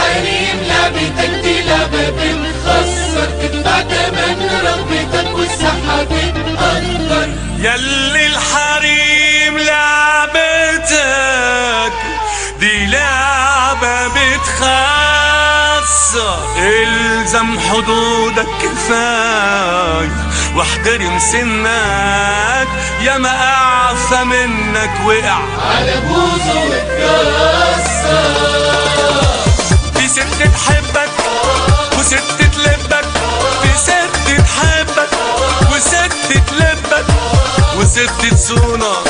الحريم لعبتك دي لعبة بتخسر، تدفع تمن رغبتك والصحة بتقدر. ياللي الحريم لعبتك دي لعبة بتخسر، الزم حدودك كفاية واحترم سنك، يا ما اعفى منك وقع على بوزه واتكسر. في ست تحبك وست تلبك، في ست تحبك وست تلبك، وست تصونك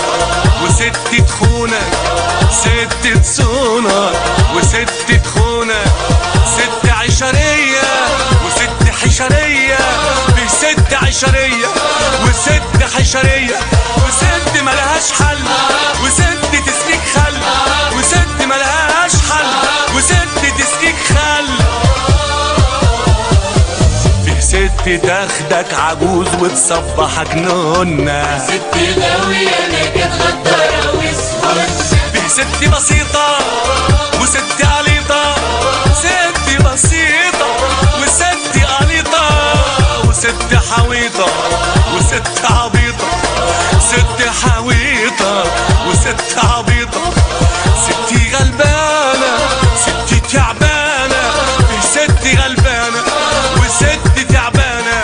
وست تخونك، ست تصونك وست تخونك، ست عشرية وست حشرية، في ست عشرية وست حشرية، وست ملهاش حل وست تسليك خل، وست ملهاش حل وست تسليك خل. في ست تاخدك عجوز وتصبحك نونة، ست غاوية نجاة غدارة وسهولة. في ست بسيطة وست قليطة، ست بسيطة وست قليطة، وست حويطة وست عبيطة، ست حويطة وست عبيطة، ستي غلبانة ستي تعبانة، في ست غلبانة وست تعبانة،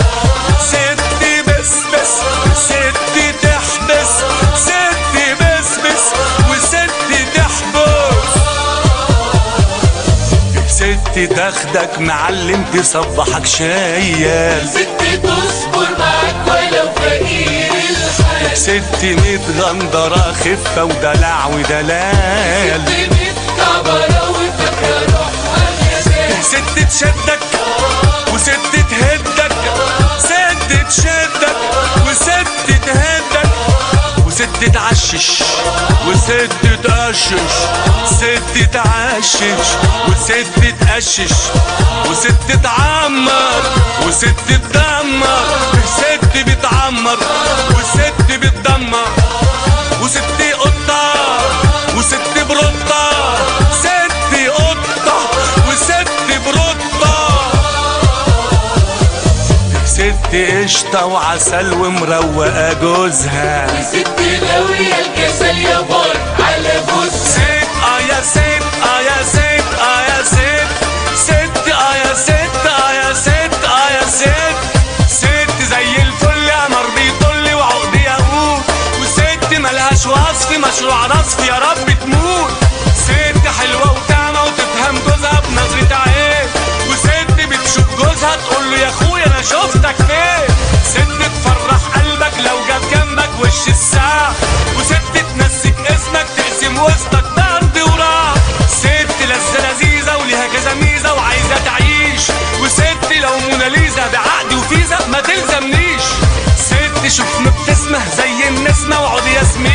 ست بسبس ست تحبس، ست بسبس وست تحبس. في ست تاخدك معلم تصبحك شايل، ست تصبر معاك ولو فقير الحال، ست متغندرة خفة ودلع ودلال، ست متكبرة وفاكرة روحها غزال، ست تشدك وست تهدك، ست تشدك وست تهدك، وست تعشش وست تقشش، ست تعشش وست تقشش، وست تعمر وست تدمر، ست بتعمر وست بتدمر، وست قطة وست بروطة، ست قطة وست بروطة، ست قشطة وعسل ومروقة جوزها، ست غاوية الكسل يا بار على بوزها. ست يا ست يا ست يا ست، ست يا ست يا ست يا ست، ست زي الفل يا نار بيطل وعقد يموت، وست ملهاش وصف مشروع رصف يا رب تموت، ست حلوة وتعمى وتفهم جوزها بنظرة عين، وست بتشوف جوزها تقول له يا اخويا انا شفتك فين، ست تفرح قلبك لو جاب جنبك وش الساعة، وست تنسيك اسمك تقسم وسطك برد وراح، ست لذيذة وليها كذا ميزة وعايزة تعيش، وست لو موناليزا بعقد وفيزا ما تلزمنيش، ست شوف مبتسمة زي النسمة وعود ياسمين،